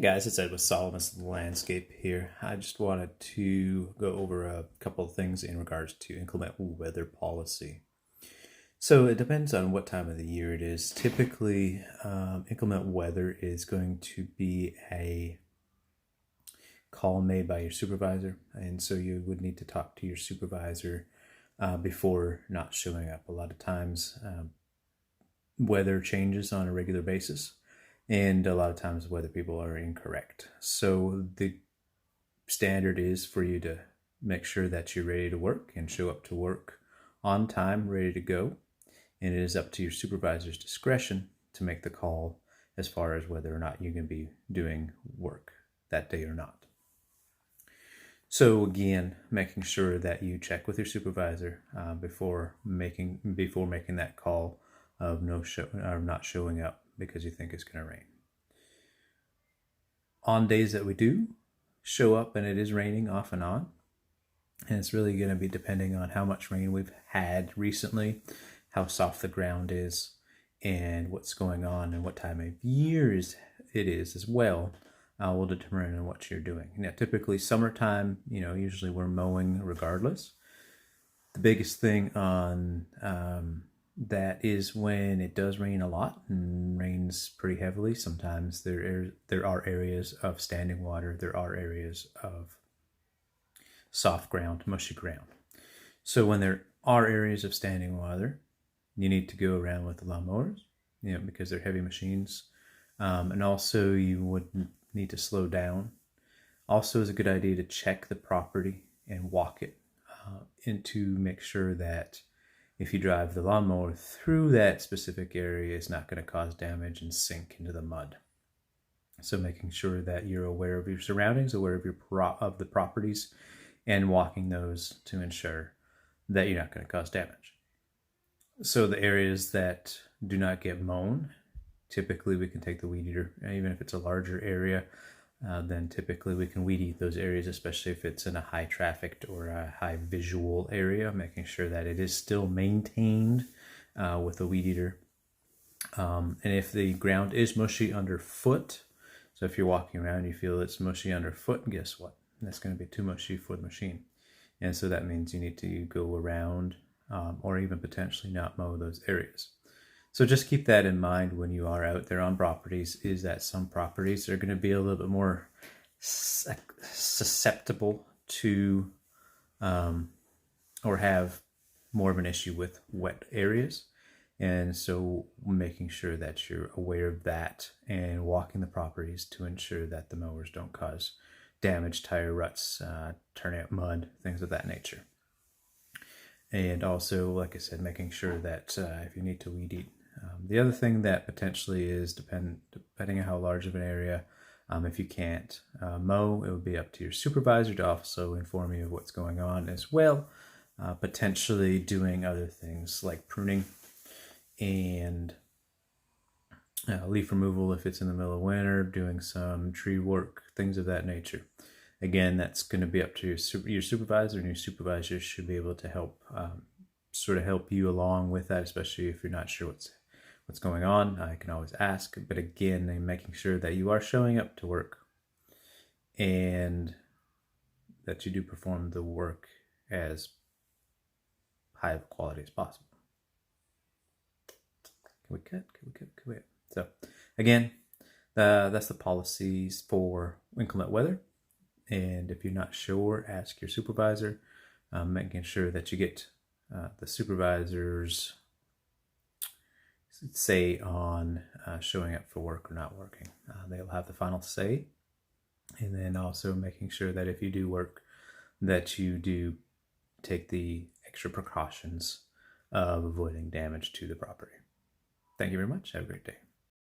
Hey guys, it's Ed with Solomon's Landscape here. I just wanted to go over a couple of things in regards to inclement weather policy. So it depends on what time of the year it is. Typically, inclement weather is going to be a call made by your supervisor, and so you would need to talk to your supervisor before not showing up. A lot of times, weather changes on a regular basis, and a lot of times weather people are incorrect. So the standard is for you to make sure that you're ready to work and show up to work on time, ready to go. And it is up to your supervisor's discretion to make the call as far as whether or not you can be doing work that day or not. So again, making sure that you check with your supervisor before making that call of not showing up because you think it's going to rain. On days that we do show up and it is raining off and on, and it's really going to be depending on how much rain we've had recently, how soft the ground is, and what's going on and what time of year it is as well, will determine what you're doing. Now, typically summertime, usually we're mowing regardless. The biggest thing on that is when it does rain a lot and rains pretty heavily. Sometimes there are areas of standing water. There are areas of soft ground, mushy ground. So when there are areas of standing water, you need to go around with the lawnmowers, because they're heavy machines. And also you would need to slow down. Also, it's a good idea to check the property and walk it and to make sure that if you drive the lawnmower through that specific area, it's not going to cause damage and sink into the mud. So making sure that you're aware of your surroundings, aware of the properties, and walking those to ensure that you're not going to cause damage. So the areas that do not get mown, typically we can take the weed eater. Even if it's a larger area, then typically we can weed eat those areas, especially if it's in a high trafficked or a high visual area, making sure that it is still maintained with a weed eater. And if the ground is mushy underfoot, so if you're walking around and you feel it's mushy underfoot, guess what? That's going to be too mushy for the machine. And so that means you need to go around or even potentially not mow those areas. So just keep that in mind when you are out there on properties, is that some properties are going to be a little bit more susceptible to or have more of an issue with wet areas. And so making sure that you're aware of that and walking the properties to ensure that the mowers don't cause damage, tire ruts, turn out mud, things of that nature. And also, like I said, making sure that if you need to weed eat. The other thing that potentially is, depending on how large of an area, if you can't mow, it would be up to your supervisor to also inform you of what's going on as well. Potentially doing other things like pruning and leaf removal if it's in the middle of winter, doing some tree work, things of that nature. Again, that's going to be up to your supervisor, and your supervisor should be able to help help you along with that, especially if you're not sure what's going on. I can always ask, but again, I'm making sure that you are showing up to work and that you do perform the work as high of quality as possible. Can we cut? So again, that's the policies for inclement weather. And if you're not sure, ask your supervisor, making sure that you get the supervisor's say on showing up for work or not working. They'll have the final say. And then also making sure that if you do work, that you do take the extra precautions of avoiding damage to the property. Thank you very much. Have a great day.